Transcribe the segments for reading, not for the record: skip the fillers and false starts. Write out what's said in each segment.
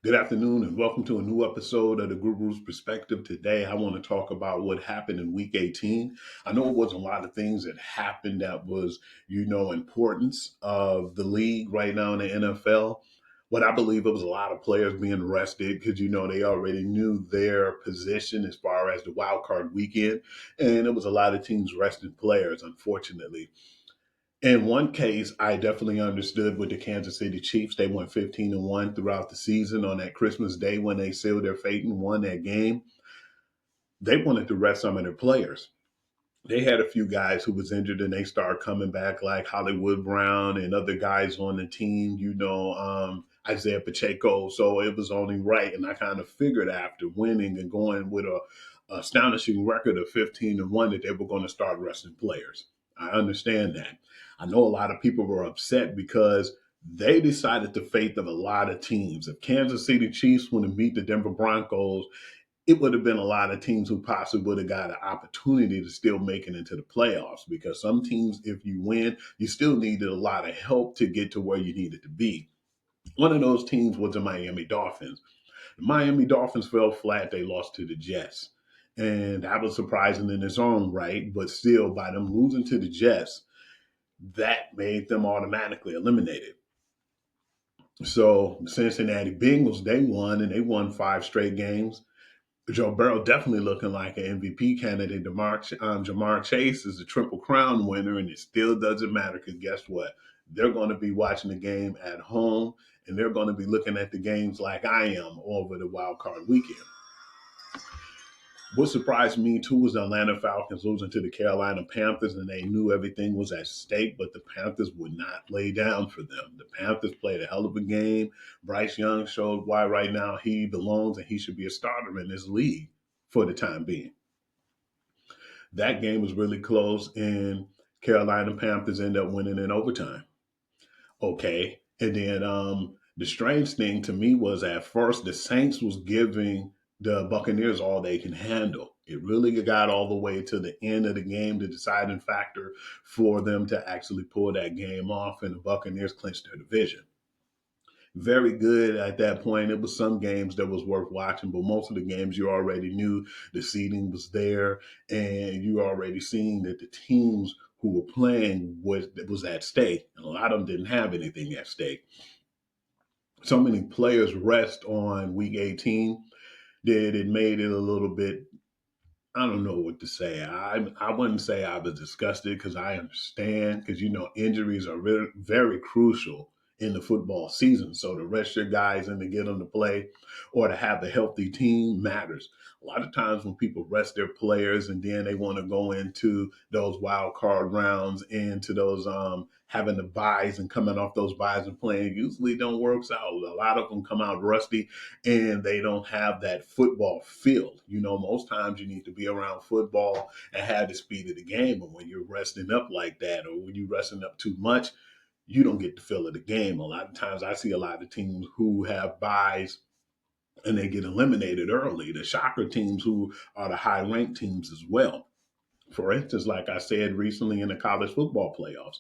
Good afternoon and welcome to a new episode of the Guru's Perspective. Today, I want to talk about what happened in week 18. I know it wasn't a lot of things that happened that was, importance of the league right now in the NFL. What I believe it was a lot of players being rested because, they already knew their position as far as the wild card weekend. And it was a lot of teams resting players, unfortunately. In one case, I definitely understood with the Kansas City Chiefs. They went 15-1 throughout the season on that Christmas Day when they sealed their fate and won that game. They wanted to rest some of their players. They had a few guys who was injured and they started coming back like Hollywood Brown and other guys on the team, Isaiah Pacheco. So it was only right. And I kind of figured after winning and going with a astonishing record of 15-1 that they were going to start resting players. I understand that. I know a lot of people were upset because they decided the fate of a lot of teams. If Kansas City Chiefs want to meet the Denver Broncos, it would have been a lot of teams who possibly would have got an opportunity to still make it into the playoffs because some teams, if you win, you still needed a lot of help to get to where you needed to be. One of those teams was the Miami Dolphins. The Miami Dolphins fell flat. They lost to the Jets. And that was surprising in its own right, but still, by them losing to the Jets, that made them automatically eliminated. So the Cincinnati Bengals, they won, and they won 5 straight games. Joe Burrow definitely looking like an MVP candidate. Jamar Chase is a Triple Crown winner, and it still doesn't matter because guess what? They're going to be watching the game at home, and they're going to be looking at the games like I am over the wild card weekend. What surprised me too was the Atlanta Falcons losing to the Carolina Panthers, and they knew everything was at stake, but the Panthers would not lay down for them. The Panthers played a hell of a game. Bryce Young showed why right now he belongs and he should be a starter in this league for the time being. That game was really close, and Carolina Panthers end up winning in overtime. Okay. And then the strange thing to me was at first the Saints was giving the Buccaneers all they can handle. It really got all the way to the end of the game, the deciding factor for them to actually pull that game off, and the Buccaneers clinched their division. Very good at that point. It was some games that was worth watching, but most of the games you already knew the seeding was there, and you already seen that the teams who were playing was at stake, and a lot of them didn't have anything at stake. So many players rest on week 18 that it made it a little bit. I don't know what to say. I wouldn't say I was disgusted because I understand because injuries are very, very crucial in the football season. So to rest your guys and to get them to play or to have a healthy team matters. A lot of times when people rest their players and then they want to go into those wild card rounds, into those having the buys and coming off those buys and playing, usually don't work out. A lot of them come out rusty and they don't have that football feel. Most times you need to be around football and have the speed of the game. But when you're resting up like that, or when you're resting up too much, you don't get the feel of the game. A lot of times I see a lot of teams who have buys and they get eliminated early. The shocker teams who are the high ranked teams as well. For instance, like I said recently in the college football playoffs,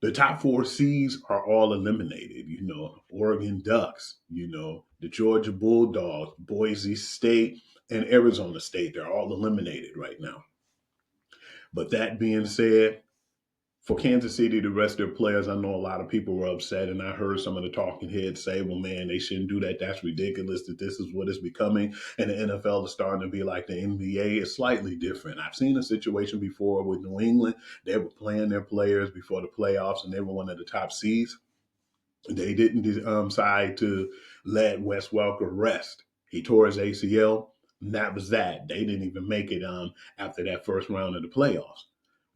the top 4 seeds are all eliminated. Oregon Ducks, the Georgia Bulldogs, Boise State, and Arizona State. They're all eliminated right now. But that being said, for Kansas City to rest their players, I know a lot of people were upset, and I heard some of the talking heads say, well, man, they shouldn't do that. That's ridiculous that this is what it's becoming. And the NFL is starting to be like the NBA. It's slightly different. I've seen a situation before with New England. They were playing their players before the playoffs, and they were one of the top seeds. They didn't decide to let Wes Welker rest. He tore his ACL, and that was that. They didn't even make it after that first round of the playoffs.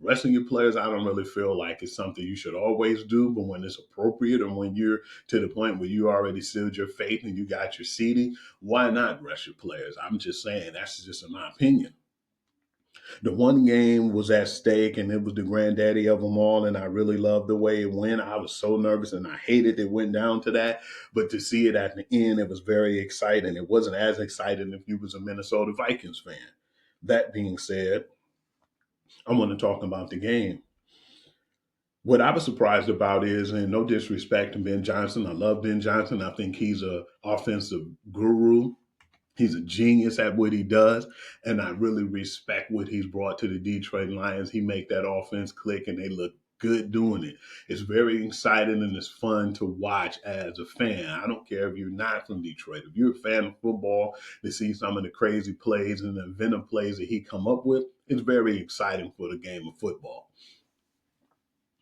Resting your players, I don't really feel like it's something you should always do, but when it's appropriate or when you're to the point where you already sealed your fate and you got your seeding, why not rest your players? I'm just saying, that's just in my opinion. The one game was at stake and it was the granddaddy of them all. And I really loved the way it went. I was so nervous and I hated it went down to that. But to see it at the end, it was very exciting. It wasn't as exciting if you was a Minnesota Vikings fan. That being said, I want to talk about the game. What I was surprised about is, and no disrespect to Ben Johnson, I love Ben Johnson. I think he's a offensive guru. He's a genius at what he does, and I really respect what he's brought to the Detroit Lions. He make that offense click, and they look good doing it. It's very exciting and it's fun to watch as a fan. I don't care if you're not from Detroit. If you're a fan of football, to see some of the crazy plays and the inventive plays that he come up with, it's very exciting for the game of football.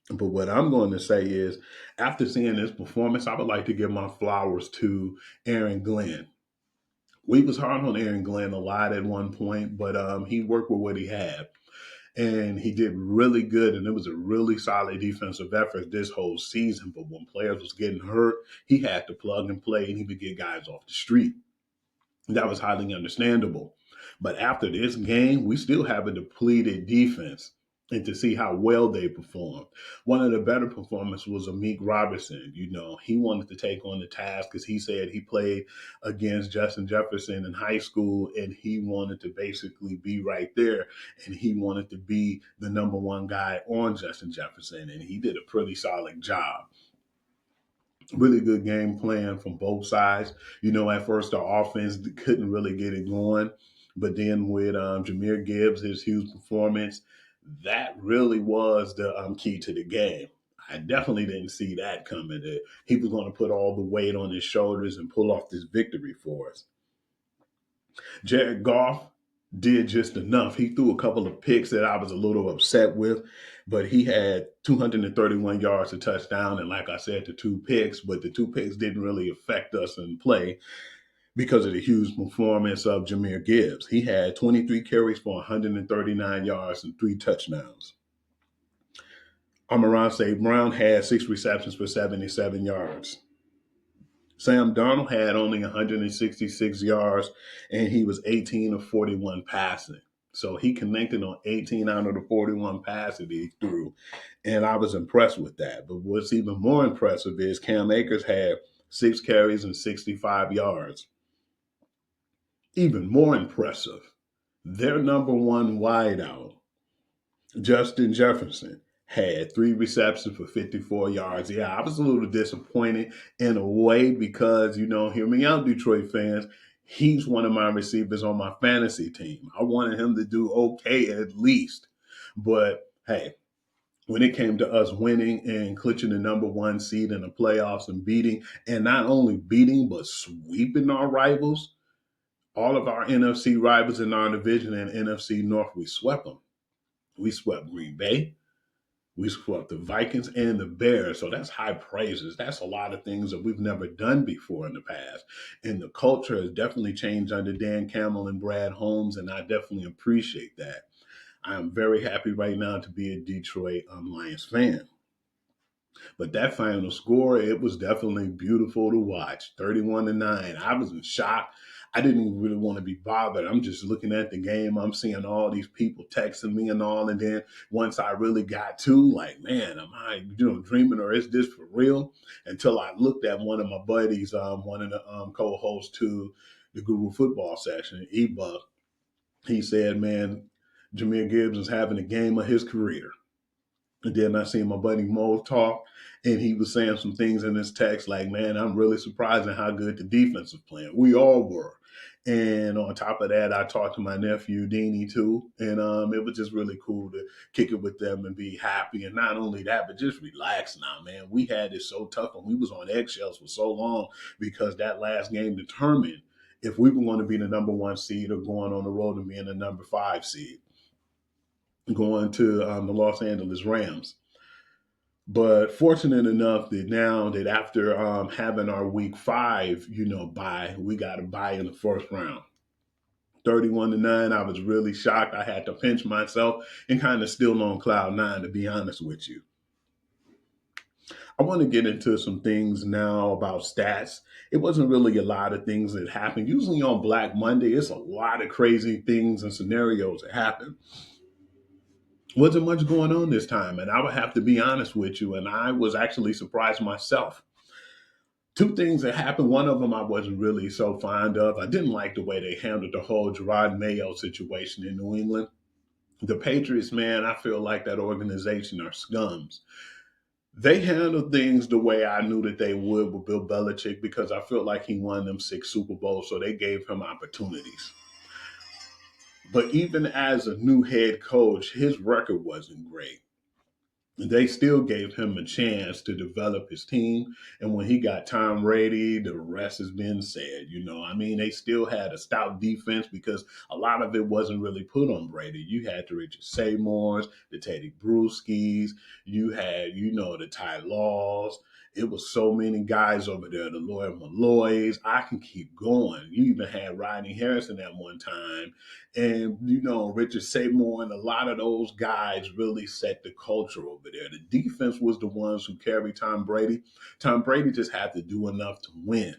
But what I'm going to say is, after seeing this performance, I would like to give my flowers to Aaron Glenn. We was hard on Aaron Glenn a lot at one point, but he worked with what he had, and he did really good. And it was a really solid defensive effort this whole season. But when players was getting hurt, he had to plug and play, and he would get guys off the street. That was highly understandable. But after this game, we still have a depleted defense. And to see how well they performed. One of the better performances was Amik Robertson. You know, he wanted to take on the task because he said he played against Justin Jefferson in high school and he wanted to basically be right there. And he wanted to be the number one guy on Justin Jefferson. And he did a pretty solid job. Really good game plan from both sides. You know, at first the offense couldn't really get it going, but then with Jameer Gibbs, his huge performance, that really was the key to the game. I definitely didn't see that coming. That he was going to put all the weight on his shoulders and pull off this victory for us. Jared Goff did just enough. He threw a couple of picks that I was a little upset with, but he had 231 yards, a touchdown, and like I said, the two picks. But the two picks didn't really affect us in play because of the huge performance of Jameer Gibbs. He had 23 carries for 139 yards and three touchdowns. Amon St. Brown had six receptions for 77 yards. Sam Darnold had only 166 yards, and he was 18 of 41 passing. So he connected on 18 out of the 41 passes he threw, and I was impressed with that. But what's even more impressive is Cam Akers had six carries and 65 yards. Even more impressive, their number one wideout, Justin Jefferson, had three receptions for 54 yards. Yeah, I was a little disappointed in a way because, you know, hear me out, Detroit fans. He's one of my receivers on my fantasy team. I wanted him to do okay at least. But hey, when it came to us winning and clinching the number one seed in the playoffs and beating, and not only beating, but sweeping our rivals, all of our NFC rivals in our division and NFC North, we swept them. We swept Green Bay. We swept the Vikings and the Bears. So that's high praises. That's a lot of things that we've never done before in the past. And the culture has definitely changed under Dan Campbell and Brad Holmes, and I definitely appreciate that. I am very happy right now to be a Detroit Lions fan. But that final score, it was definitely beautiful to watch. 31-9. I was in shock. I didn't even really want to be bothered. I'm just looking at the game. I'm seeing all these people texting me and all. And then once I really got to, like, man, am I, dreaming or is this for real? Until I looked at one of my buddies, one of the co-hosts to the Google football session, Ebuck. He said, man, Jameer Gibbs is having a game of his career. And then I seen my buddy Mo talk, and he was saying some things in his text like, man, I'm really surprised at how good the defense is playing. We all were. And on top of that, I talked to my nephew, Deanie, too. And it was just really cool to kick it with them and be happy. And not only that, but just relax now, man. We had it so tough and we was on eggshells for so long because that last game determined if we were going to be the number one seed or going on the road and being the number five seed, going to the Los Angeles Rams. But fortunate enough that now that after having our week five, bye, we got a bye in the first round. 31-9, I was really shocked. I had to pinch myself and kind of still on cloud nine, to be honest with you. I want to get into some things now about stats. It wasn't really a lot of things that happened. Usually on Black Monday, it's a lot of crazy things and scenarios that happen. Wasn't much going on this time, and I would have to be honest with you, and I was actually surprised myself. Two things that happened. One of them I wasn't really so fond of. I didn't like the way they handled the whole Gerard Mayo situation in New England. The Patriots, man, I feel like that organization are scums. They handled things the way I knew that they would with Bill Belichick because I felt like he won them 6 Super Bowls, so they gave him opportunities. But even as a new head coach, his record wasn't great. They still gave him a chance to develop his team. And when he got Tom Brady, the rest has been said. I mean, they still had a stout defense because a lot of it wasn't really put on Brady. You had the Richard Seymours, the Teddy Bruschies, you had, the Ty Laws. It was so many guys over there, the Lloyd Malloys. I can keep going. You even had Rodney Harrison at one time, and Richard Seymour and a lot of those guys really set the culture over there. The defense was the ones who carried Tom Brady. Tom Brady just had to do enough to win.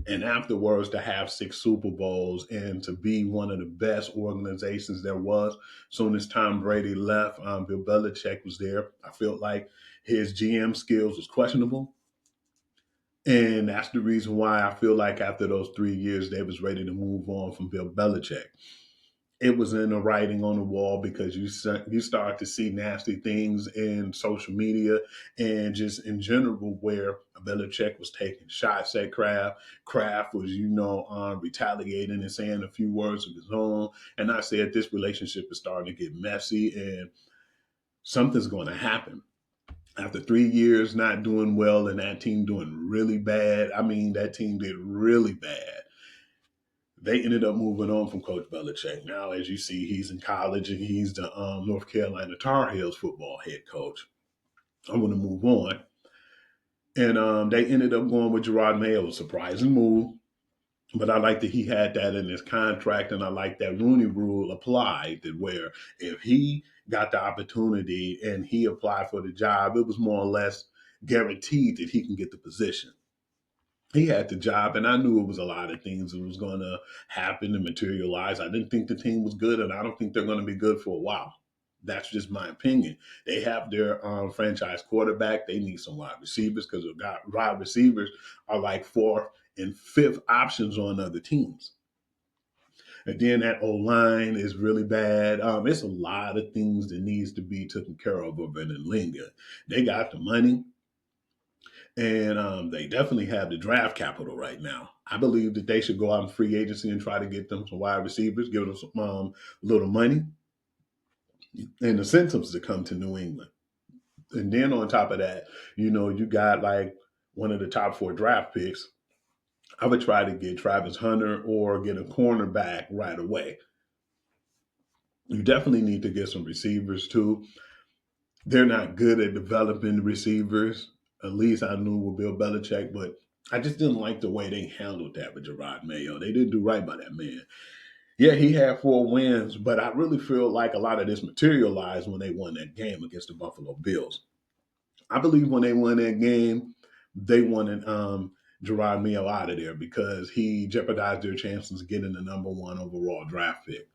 And afterwards, to have 6 Super Bowls and to be one of the best organizations there was. Soon as Tom Brady left, Bill Belichick was there. I felt like his GM skills was questionable. And that's the reason why I feel like after those 3 years, they was ready to move on from Bill Belichick. It was in the writing on the wall because you start to see nasty things in social media and just in general where Belichick was taking shots at Kraft. Kraft was, retaliating and saying a few words of his own. And I said this relationship is starting to get messy and something's going to happen. After 3 years not doing well and that team doing really bad, I mean, that team did really bad. They ended up moving on from Coach Belichick. Now, as you see, he's in college and he's the North Carolina Tar Heels football head coach. I'm going to move on. And they ended up going with Gerard Mayo, a surprising move. But I like that he had that in his contract, and I like that Rooney Rule applied, that where if he got the opportunity and he applied for the job, it was more or less guaranteed that he can get the position. He had the job, and I knew it was a lot of things that was going to happen and materialize. I didn't think the team was good, and I don't think they're going to be good for a while. That's just my opinion. They have their franchise quarterback. They need some wide receivers because wide receivers are like fourth and fifth options on other teams. And then that O line is really bad. It's a lot of things that needs to be taken care of over in Linga. They got the money. And they definitely have the draft capital right now. I believe that they should go out in free agency and try to get them some wide receivers, give them some little money and incentives to come to New England. And then on top of that, you got like one of the top 4 draft picks. I would try to get Travis Hunter or get a cornerback right away. You definitely need to get some receivers too. They're not good at developing receivers. At least I knew with Bill Belichick, but I just didn't like the way they handled that with Gerard Mayo. They didn't do right by that man. Yeah, he had 4 wins, but I really feel like a lot of this materialized when they won that game against the Buffalo Bills. I believe when they won that game, they wanted Gerard Mayo out of there because he jeopardized their chances of getting the number 1 overall draft pick.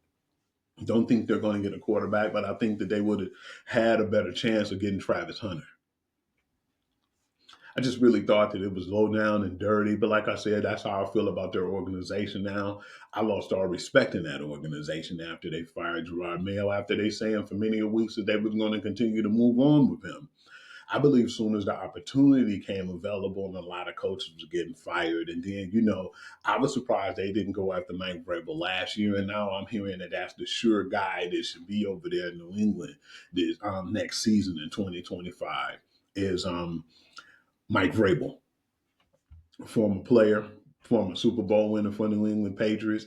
Don't think they're going to get a quarterback, but I think that they would have had a better chance of getting Travis Hunter. I just really thought that it was low down and dirty. But like I said, that's how I feel about their organization now. I lost all respect in that organization after they fired Gerard Mayo, after they saying for many weeks that they were going to continue to move on with him. I believe soon as the opportunity came available and a lot of coaches were getting fired. And then, I was surprised they didn't go after Mike Vrabel last year. And now I'm hearing that that's the sure guy that should be over there in New England this next season in 2025 is Mike Vrabel, former player, former Super Bowl winner for New England Patriots.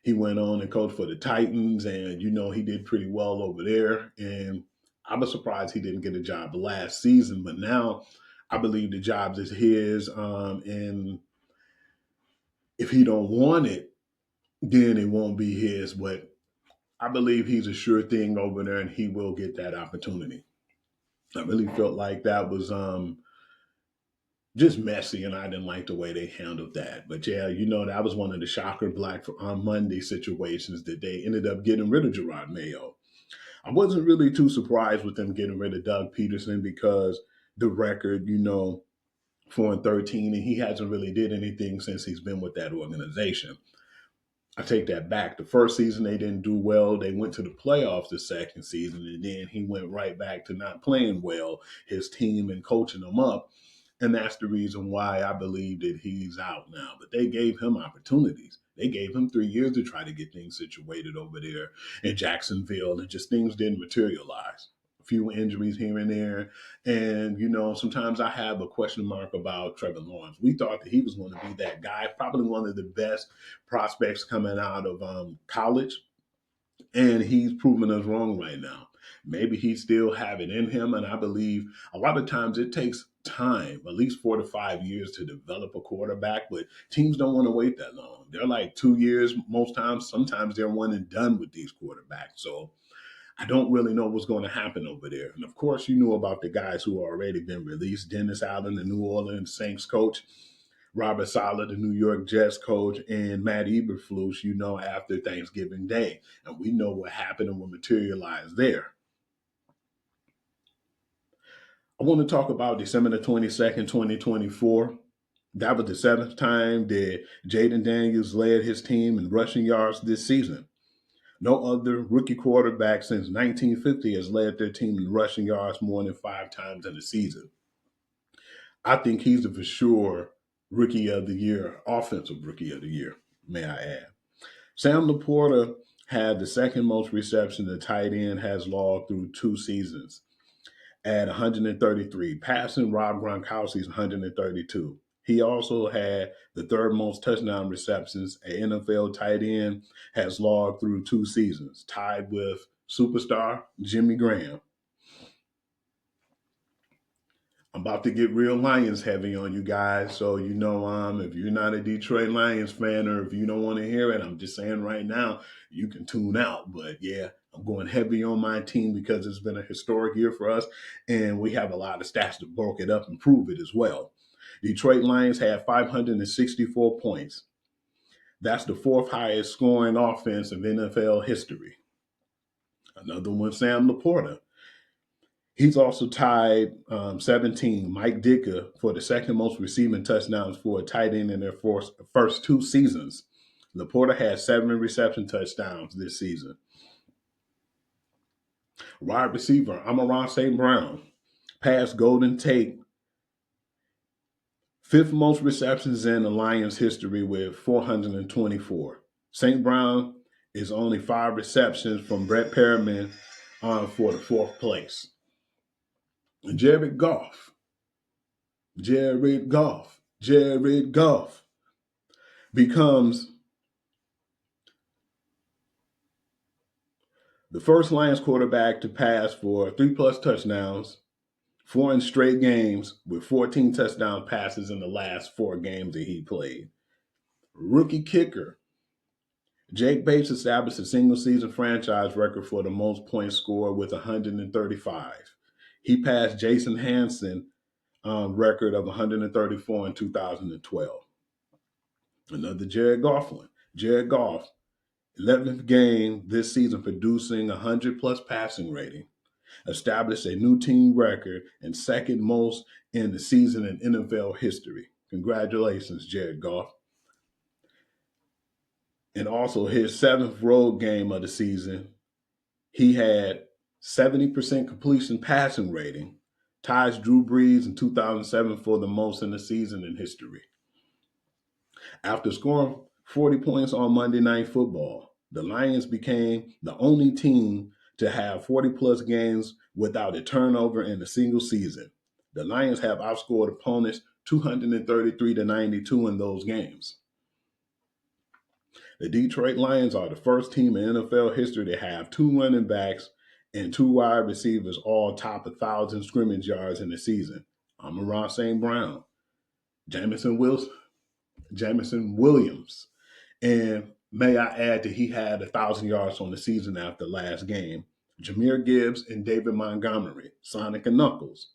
He went on and coached for the Titans, and he did pretty well over there. And I was surprised he didn't get a job last season, but now I believe the job is his. And if he don't want it, then it won't be his. But I believe he's a sure thing over there, and he will get that opportunity. I really felt like that was just messy, and I didn't like the way they handled that. But yeah, that was one of the shocker Black on Monday situations that they ended up getting rid of Gerard Mayo. I wasn't really too surprised with them getting rid of Doug Peterson because the record, 4-13, and he hasn't really did anything since he's been with that organization. I take that back. The first season they didn't do well. They went to the playoffs the second season, and then he went right back to not playing well. His team and coaching them up, and that's the reason why I believe that he's out now. But they gave him opportunities. They gave him 3 years to try to get things situated over there in Jacksonville, and just things didn't materialize. A few injuries here and there. And, sometimes I have a question mark about Trevor Lawrence. We thought that he was going to be that guy, probably one of the best prospects coming out of college, and he's proven us wrong right now. Maybe he still have it in him, and I believe a lot of times it takes time, at least 4 to 5 years, to develop a quarterback. But teams don't want to wait that long. They're like 2 years most times. Sometimes they're one and done with these quarterbacks. So I don't really know what's going to happen over there. And of course, you knew about the guys who already been released: Dennis Allen, the New Orleans Saints coach; Robert Saleh, the New York Jets coach; and Matt Eberflus, after Thanksgiving Day. And we know what happened and what materialized there. I want to talk about December the 22nd, 2024. That was the seventh time that Jaden Daniels led his team in rushing yards this season. No other rookie quarterback since 1950 has led their team in rushing yards more than 5 times in a season. I think he's the for sure rookie of the year, offensive rookie of the year, may I add. Sam Laporta had the second most reception the tight end has logged through 2 seasons at 133, passing Rob Gronkowski's 132. He also had the third most touchdown receptions an NFL tight end has logged through 2 seasons, tied with superstar Jimmy Graham. I'm about to get real Lions heavy on you guys. So, if you're not a Detroit Lions fan, or if you don't want to hear it, I'm just saying right now, you can tune out. But yeah, I'm going heavy on my team because it's been a historic year for us. And we have a lot of stats to bulk it up and prove it as well. Detroit Lions had 564 points. That's the fourth highest scoring offense of NFL history. Another one, Sam Laporta. He's also tied 17, Mike Ditka, for the second most receiving touchdowns for a tight end in their first 2 seasons. Laporta had 7 reception touchdowns this season. Wide receiver Amon-Ra St. Brown passed Golden Tate, fifth most receptions in the Lions history with 424. St. Brown is only 5 receptions from Brett Perriman for the fourth place. And Jared Goff becomes the first Lions quarterback to pass for 3+ touchdowns, 4 in straight games, with 14 touchdown passes in the last 4 games that he played. Rookie kicker Jake Bates established a single season franchise record for the most points scored with 135. He passed Jason Hansen record of 134 in 2012. Another Jared Goff one. Jared Goff, 11th game this season, producing 100+ passing rating, established a new team record and second most in the season in NFL history. Congratulations, Jared Goff. And also his 7th road game of the season, he had 70% completion passing rating, ties Drew Brees in 2007 for the most in the season in history. After scoring 40 points on Monday Night Football, the Lions became the only team to have 40+ games without a turnover in a single season. The Lions have outscored opponents 233-92 in those games. The Detroit Lions are the first team in NFL history to have 2 running backs and 2 wide receivers all top 1,000 scrimmage yards in a season. Amon-Ra St. Brown, Jamison Williams, and may I add that he had 1,000 yards on the season after last game. Jahmyr Gibbs and David Montgomery, Sonic and Knuckles.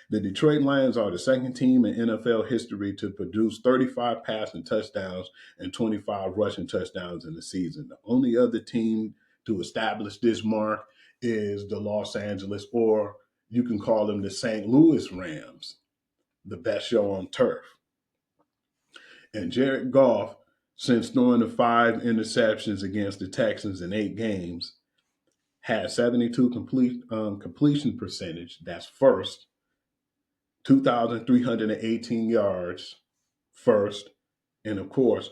The Detroit Lions are the second team in NFL history to produce 35 passing touchdowns and 25 rushing touchdowns in the season. The only other team to establish this mark is the Los Angeles, or you can call them the St. Louis Rams, the best show on turf. And Jared Goff since throwing the 5 interceptions against the Texans in 8 games, had 72 completion percentage. That's first. 2,318 yards, first. And of course,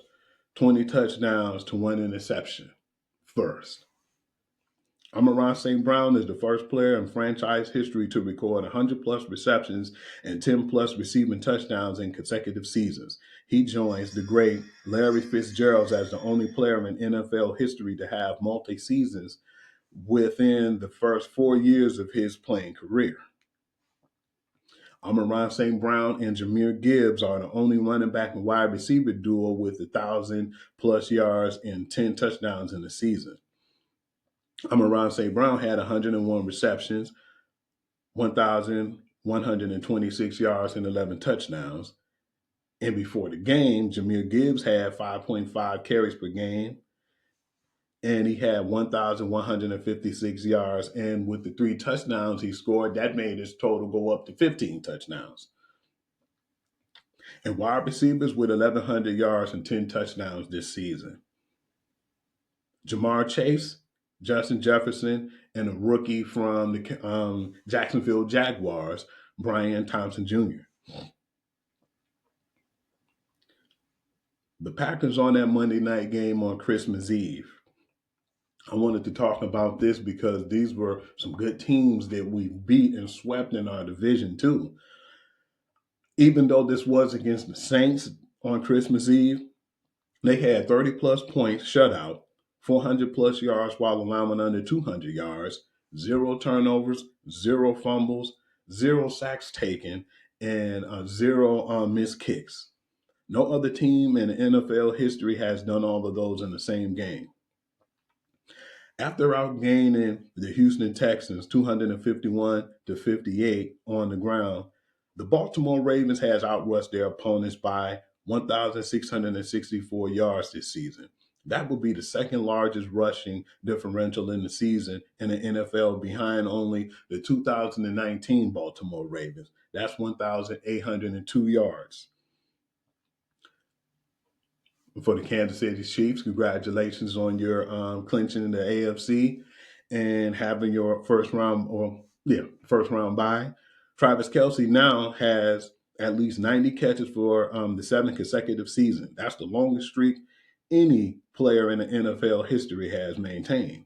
20 touchdowns to 1 interception, first. Amon St. Brown is the first player in franchise history to record 100 plus receptions and 10 plus receiving touchdowns in consecutive seasons. He joins the great Larry Fitzgerald as the only player in NFL history to have multi seasons within the first 4 years of his playing career. Amon St. Brown and Jahmyr Gibbs are the only running back and wide receiver duo with 1,000 plus yards and 10 touchdowns in the season. Amon St. Brown had 101 receptions, 1,126 yards, and 11 touchdowns. And before the game, Jahmyr Gibbs had 5.5 carries per game, and he had 1,156 yards. And with the 3 touchdowns he scored, that made his total go up to 15 touchdowns. And wide receivers with 1,100 yards and 10 touchdowns this season: Jamar Chase, Justin Jefferson, and a rookie from the Jacksonville Jaguars, Brian Thompson Jr. The Packers on that Monday night game on Christmas Eve. I wanted to talk about this because these were some good teams that we beat and swept in our division too. Even though this was against the Saints on Christmas Eve, they had 30 plus points shutout, 400 plus yards while allowing under 200 yards, 0 turnovers, 0 fumbles, 0 sacks taken, and 0 missed kicks. No other team in NFL history has done all of those in the same game. After outgaining the Houston Texans 251-58 on the ground, the Baltimore Ravens has outrushed their opponents by 1,664 yards this season. That would be the second largest rushing differential in the season in the NFL, behind only the 2019 Baltimore Ravens. That's 1,802 yards. For the Kansas City Chiefs, congratulations on your clinching the AFC and having your first round bye. Travis Kelce now has at least 90 catches for the 7th consecutive season. That's the longest streak any player in the NFL history has maintained.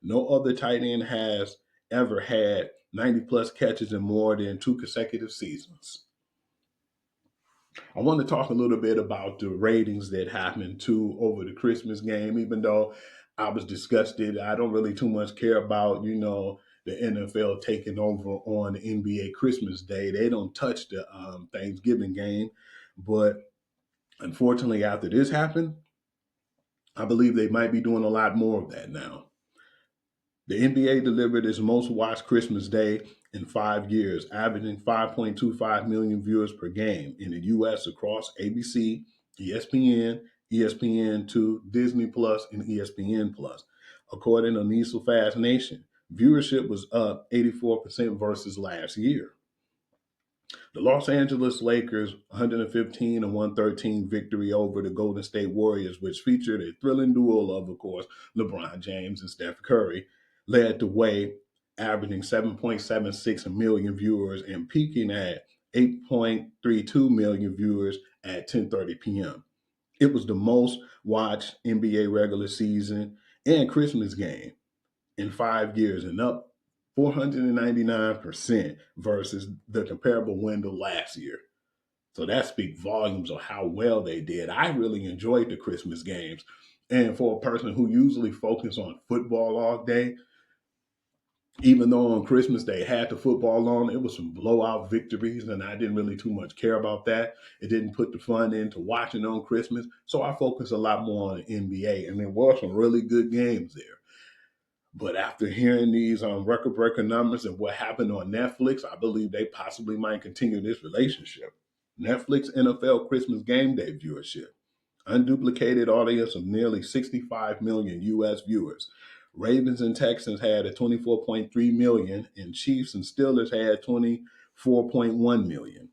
No other tight end has ever had 90 plus catches in more than 2 consecutive seasons. I want to talk a little bit about the ratings that happened too over the Christmas game. Even though I was disgusted, I don't really too much care about, the NFL taking over on the NBA Christmas Day. They don't touch the Thanksgiving game. But unfortunately, after this happened, I believe they might be doing a lot more of that now. The NBA delivered its most watched Christmas Day in 5 years, averaging 5.25 million viewers per game in the U.S. across ABC, ESPN, ESPN2, Disney Plus, and ESPN Plus. According to Nisel Fast Nation, viewership was up 84% versus last year. The Los Angeles Lakers' 115-113 victory over the Golden State Warriors, which featured a thrilling duel of course, LeBron James and Steph Curry, led the way, averaging 7.76 million viewers and peaking at 8.32 million viewers at 10:30 p.m. It was the most watched NBA regular season and Christmas game in 5 years and up 499% versus the comparable window last year. So that speaks volumes of how well they did. I really enjoyed the Christmas games. And for a person who usually focuses on football all day, even though on Christmas they had the football on, it was some blowout victories, and I didn't really too much care about that. It didn't put the fun into watching on Christmas. So I focused a lot more on the NBA, and there were some really good games there. But after hearing these record breaker numbers and what happened on Netflix, I believe they possibly might continue this relationship. Netflix NFL Christmas Game Day viewership, unduplicated audience of nearly 65 million U.S. viewers. Ravens and Texans had a 24.3 million, and Chiefs and Steelers had 24.1 million.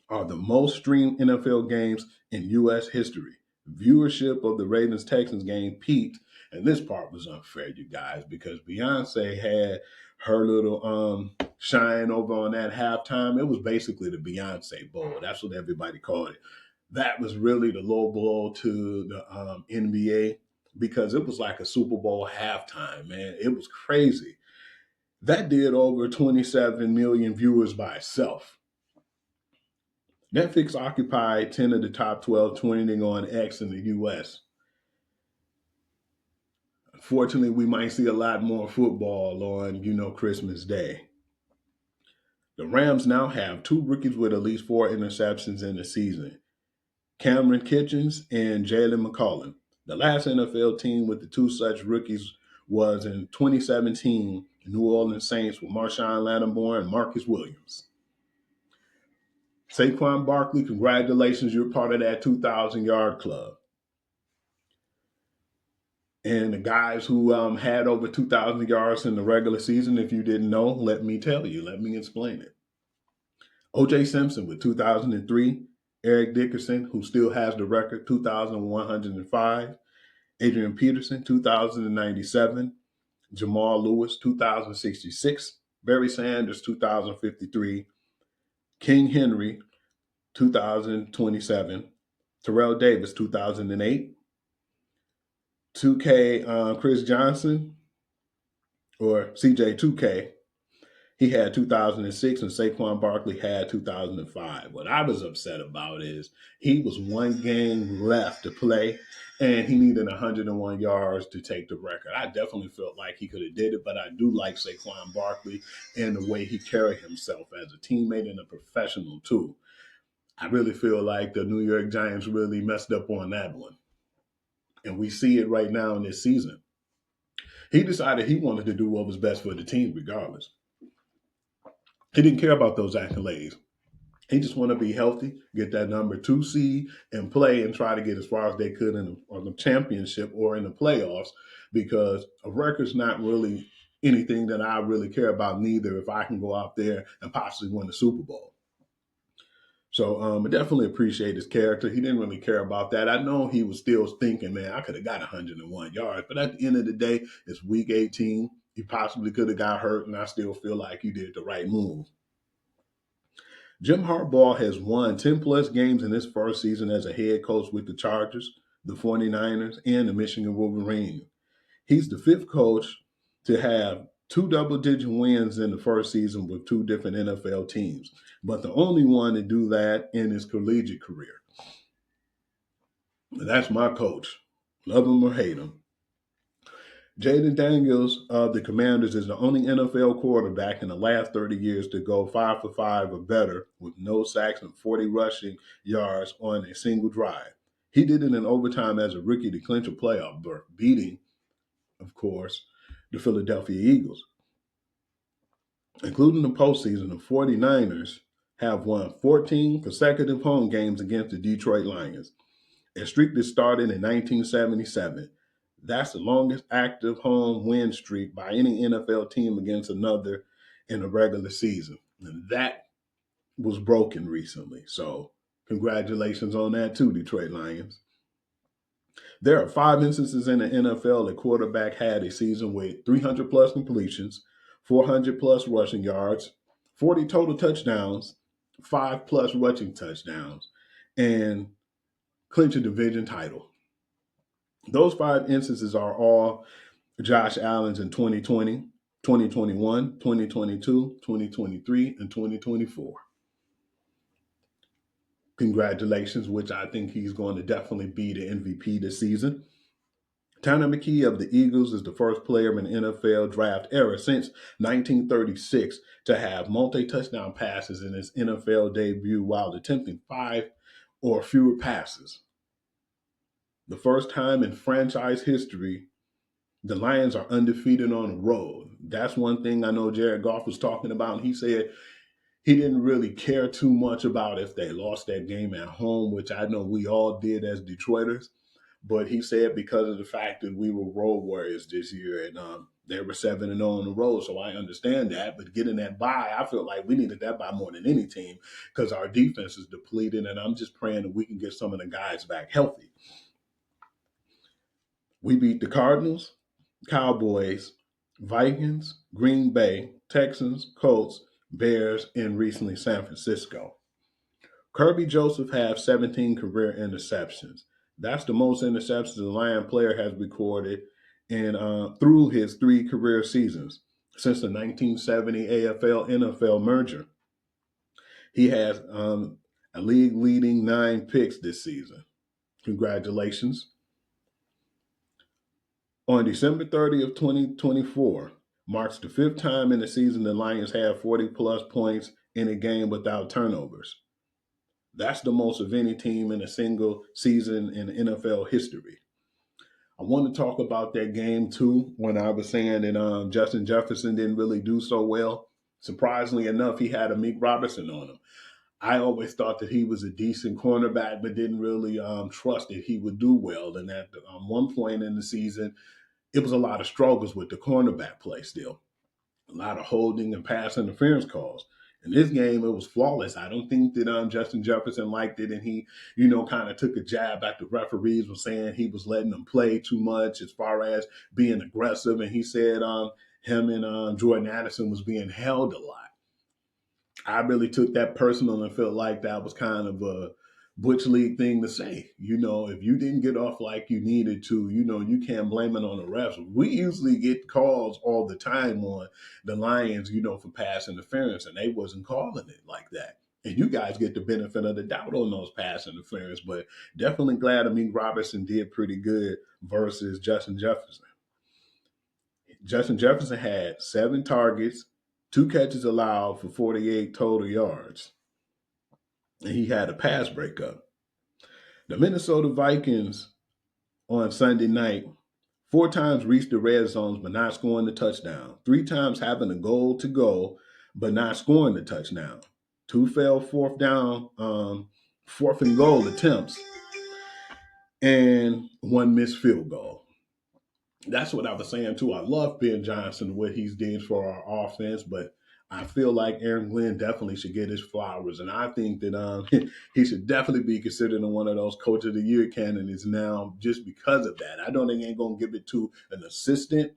Are the most streamed NFL games in U.S. history. Viewership of the Ravens Texans game peaked, and this part was unfair, you guys, because Beyonce had her little shine over on that halftime. It was basically the Beyonce Bowl. That's what everybody called it. That was really the low blow to the NBA because it was like a Super Bowl halftime, man. It was crazy. That did over 27 million viewers by itself. Netflix occupied 10 of the top 12 trending on X in the US. Fortunately, we might see a lot more football on, Christmas Day. The Rams now have two rookies with at least four interceptions in the season. Cameron Kitchens and Jalen McCollum. The last NFL team with the two such rookies was in 2017, New Orleans Saints with Marshawn Lattimore and Marcus Williams. Saquon Barkley, congratulations, you're part of that 2,000-yard club. And the guys who had over 2,000 yards in the regular season, if you didn't know, let me tell you, let me explain it. O.J. Simpson with 2003, Eric Dickerson, who still has the record, 2,105, Adrian Peterson, 2,097, Jamal Lewis, 2,066, Barry Sanders, 2,053, King Henry, 2,027, Terrell Davis, 2008, 2K Chris Johnson, or CJ 2K, he had 2006, and Saquon Barkley had 2005. What I was upset about is he was one game left to play, and he needed 101 yards to take the record. I definitely felt like he could have did it, but I do like Saquon Barkley and the way he carried himself as a teammate and a professional too. I really feel like the New York Giants really messed up on that one, and we see it right now in this season. He decided he wanted to do what was best for the team regardless. He didn't care about those accolades. He just want to be healthy, get that number two seed, and play and try to get as far as they could on the championship or in the playoffs. Because a record's not really anything that I really care about, neither. If I can go out there and possibly win the Super Bowl, so I definitely appreciate his character. He didn't really care about that. I know he was still thinking, man, I could have got 101 yards, but at the end of the day, it's week 18. He possibly could have got hurt, and I still feel like he did the right move. Jim Harbaugh has won 10 plus games in his first season as a head coach with the Chargers, the 49ers, and the Michigan Wolverines. He's the fifth coach to have two double digit wins in the first season with two different NFL teams, but the only one to do that in his collegiate career. And that's my coach. Love him or hate him. Jaden Daniels of the Commanders is the only NFL quarterback in the last 30 years to go 5 for 5 or better with no sacks and 40 rushing yards on a single drive. He did it in overtime as a rookie to clinch a playoff berth, beating, of course, the Philadelphia Eagles. Including the postseason, the 49ers have won 14 consecutive home games against the Detroit Lions. A streak that started in 1977. That's the longest active home win streak by any NFL team against another in a regular season. And that was broken recently. So, congratulations on that, too, Detroit Lions. There are 5 instances in the NFL a quarterback had a season with 300 plus completions, 400 plus rushing yards, 40 total touchdowns, 5 plus rushing touchdowns, and clinch a division title. Those 5 instances are all Josh Allen's in 2020, 2021, 2022, 2023, and 2024. Congratulations, which I think he's going to definitely be the MVP this season. Tanner McKee of the Eagles is the first player in the NFL draft era since 1936 to have multi-touchdown passes in his NFL debut while attempting 5 or fewer passes. The first time in franchise history the Lions are undefeated on the road. That's one thing I know Jared Goff was talking about. And he said he didn't really care too much about if they lost that game at home, which I know we all did as Detroiters. But he said because of the fact that we were road warriors this year and they were 7-0 on the road. So I understand that. But getting that bye, I feel like we needed that bye more than any team because our defense is depleted. And I'm just praying that we can get some of the guys back healthy. We beat the Cardinals, Cowboys, Vikings, Green Bay, Texans, Colts, Bears, and recently San Francisco. Kirby Joseph has 17 career interceptions. That's the most interceptions a Lion player has recorded in through his three career seasons since the 1970 AFL NFL merger. He has a league leading 9 picks this season. Congratulations. On December 30th, 2024, marks the fifth time in the season the Lions have 40 plus points in a game without turnovers. That's the most of any team in a single season in NFL history. I want to talk about that game too when I was saying that Justin Jefferson didn't really do so well. Surprisingly enough, he had a Meek Robertson on him. I always thought that he was a decent cornerback, but didn't really trust that he would do well. And at one point in the season, it was a lot of struggles with the cornerback play still. A lot of holding and pass interference calls. In this game, it was flawless. I don't think that Justin Jefferson liked it, and he, kind of took a jab at the referees, was saying he was letting them play too much as far as being aggressive, and he said him and Jordan Addison was being held a lot. I really took that personal and felt like that was kind of a Butch League thing to say. If you didn't get off like you needed to, you can't blame it on the refs. We usually get calls all the time on the Lions, for pass interference, and they wasn't calling it like that. And you guys get the benefit of the doubt on those pass interference, but definitely glad Amik Robertson did pretty good versus Justin Jefferson. Justin Jefferson had 7 targets, 2 catches allowed for 48 total yards, and he had a pass breakup. The Minnesota Vikings on Sunday night 4 times reached the red zones but not scoring the touchdown. 3 times having a goal to go but not scoring the touchdown. 2 failed fourth and goal attempts, and 1 missed field goal. That's what I was saying too. I love Ben Johnson, what he's did for our offense, but I feel like Aaron Glenn definitely should get his flowers, and I think that he should definitely be considered one of those Coach of the Year candidates now, just because of that. I know they ain't gonna give it to an assistant,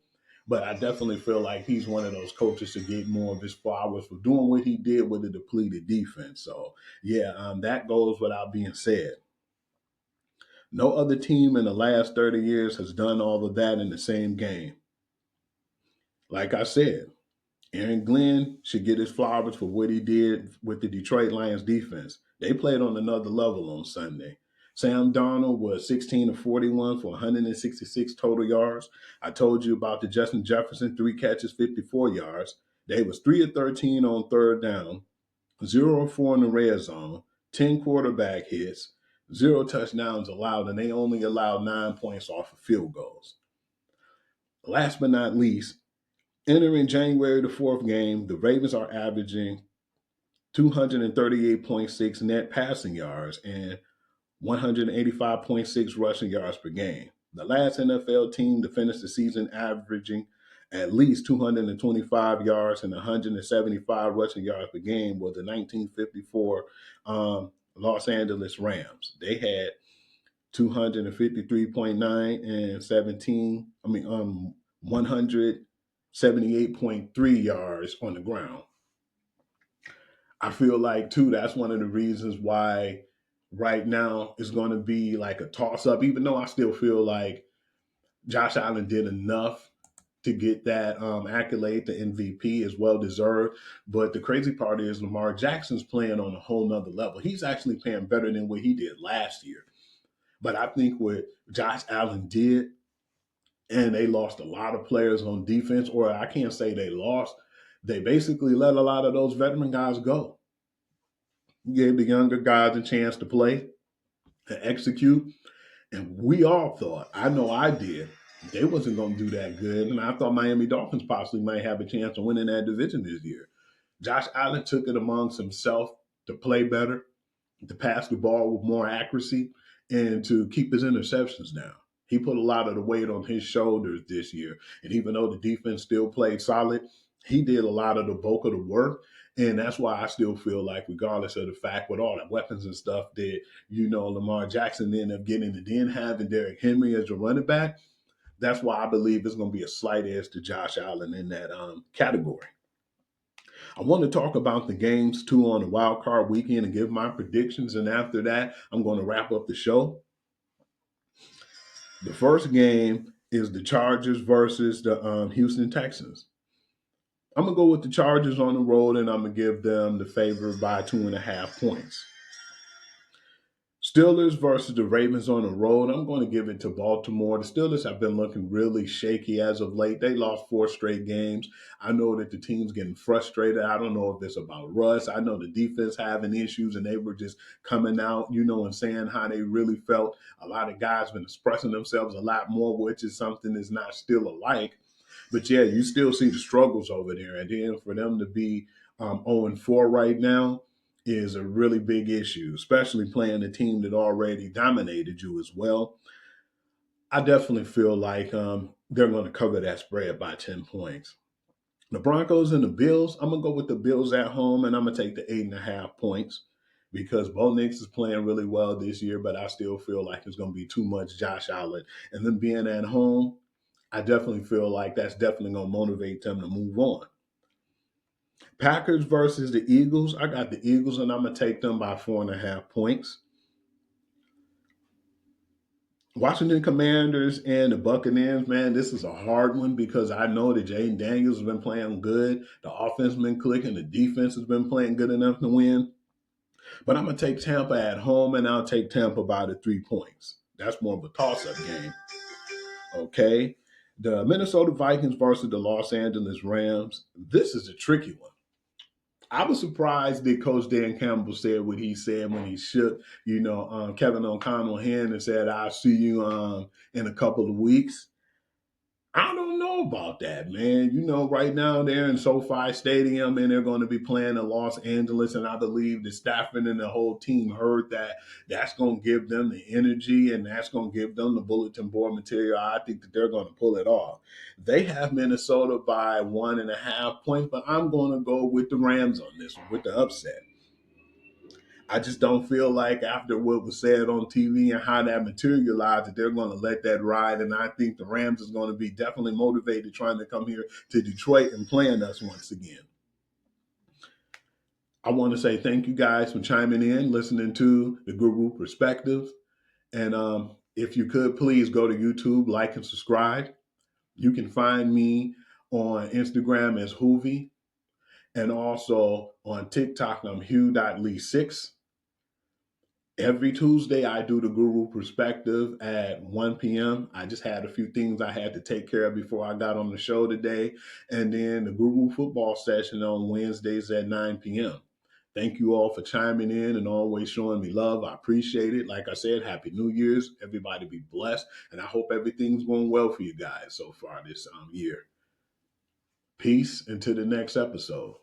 but I definitely feel like he's one of those coaches to get more of his flowers for doing what he did with the depleted defense. So yeah, that goes without being said. No other team in the last 30 years has done all of that in the same game. Like I said, Aaron Glenn should get his flowers for what he did with the Detroit Lions defense. They played on another level on Sunday. Sam Darnold was 16 of 41 for 166 total yards. I told you about the Justin Jefferson, 3 catches, 54 yards. They was 3 of 13 on third down, 0 of 4 in the red zone, 10 quarterback hits, 0 touchdowns allowed, and they only allowed 9 points off of field goals. Last but not least, entering January the 4th game, the Ravens are averaging 238.6 net passing yards and 185.6 rushing yards per game. The last NFL team to finish the season averaging at least 225 yards and 175 rushing yards per game was the 1954 Los Angeles Rams. They had 253.9 and 178.3 yards on the ground. I feel like too that's one of the reasons why right now it's going to be like a toss up, even though I still feel like Josh Allen did enough to get that accolade. The MVP is well deserved. But the crazy part is Lamar Jackson's playing on a whole nother level. He's actually playing better than what he did last year. But I think what Josh Allen did, and they lost a lot of players on defense, or I can't say they lost. They basically let a lot of those veteran guys go. Gave the younger guys a chance to play, to execute. And we all thought, I know I did, they wasn't going to do that good. And I thought Miami Dolphins possibly might have a chance of winning that division this year. Josh Allen took it amongst himself to play better, to pass the ball with more accuracy, and to keep his interceptions down. He put a lot of the weight on his shoulders this year. And even though the defense still played solid, he did a lot of the bulk of the work. And that's why I still feel like, regardless of the fact, with all the weapons and stuff that, Lamar Jackson ended up getting and then having Derrick Henry as your running back, That's why I believe it's going to be a slight edge to Josh Allen in that category. I want to talk about the games too on the wild card weekend and give my predictions. And after that, I'm going to wrap up the show. The first game is the Chargers versus the Houston Texans. I'm gonna go with the Chargers on the road, and I'm gonna give them the favor by 2.5 points. Steelers versus the Ravens on the road. I'm going to give it to Baltimore. The Steelers have been looking really shaky as of late. They lost 4 straight games. I know that the team's getting frustrated. I don't know if it's about Russ. I know the defense having issues, and they were just coming out, and saying how they really felt. A lot of guys been expressing themselves a lot more, which is something that's not still alike. But yeah, you still see the struggles over there. And then for them to be 0-4 right now is a really big issue, especially playing a team that already dominated you as well. I definitely feel like they're going to cover that spread by 10 points. The Broncos and the Bills, I'm going to go with the Bills at home, and I'm going to take the 8.5 points because Bo Nix is playing really well this year, but I still feel like it's going to be too much Josh Allen. And then being at home, I definitely feel like that's definitely going to motivate them to move on. Packers versus the Eagles. I got the Eagles, and I'm going to take them by 4.5 points. Washington Commanders and the Buccaneers, man, this is a hard one because I know that Jaden Daniels has been playing good. The offense has been clicking. The defense has been playing good enough to win. But I'm going to take Tampa at home, and I'll take Tampa by the 3 points. That's more of a toss-up game. Okay. The Minnesota Vikings versus the Los Angeles Rams. This is a tricky one. I was surprised that Coach Dan Campbell said what he said when he shook, Kevin O'Connell hand and said, "I'll see you in a couple of weeks." I don't know about that, man. Right now they're in SoFi Stadium and they're going to be playing in Los Angeles. And I believe the Stafford and the whole team heard that. That's going to give them the energy and that's going to give them the bulletin board material. I think that they're going to pull it off. They have Minnesota by 1.5 points, but I'm going to go with the Rams on this one, with the upset. I just don't feel like after what was said on TV and how that materialized that they're going to let that ride. And I think the Rams is going to be definitely motivated trying to come here to Detroit and playing us once again. I want to say thank you guys for chiming in, listening to the Guru Perspective. And if you could, please go to YouTube, like and subscribe. You can find me on Instagram as Hoovy and also on TikTok, I'm Hugh.Lee6. Every Tuesday, I do the Guru Perspective at 1 p.m. I just had a few things I had to take care of before I got on the show today. And then the Guru Football Session on Wednesdays at 9 p.m. Thank you all for chiming in and always showing me love. I appreciate it. Like I said, Happy New Year's. Everybody be blessed. And I hope everything's going well for you guys so far this year. Peace until the next episode.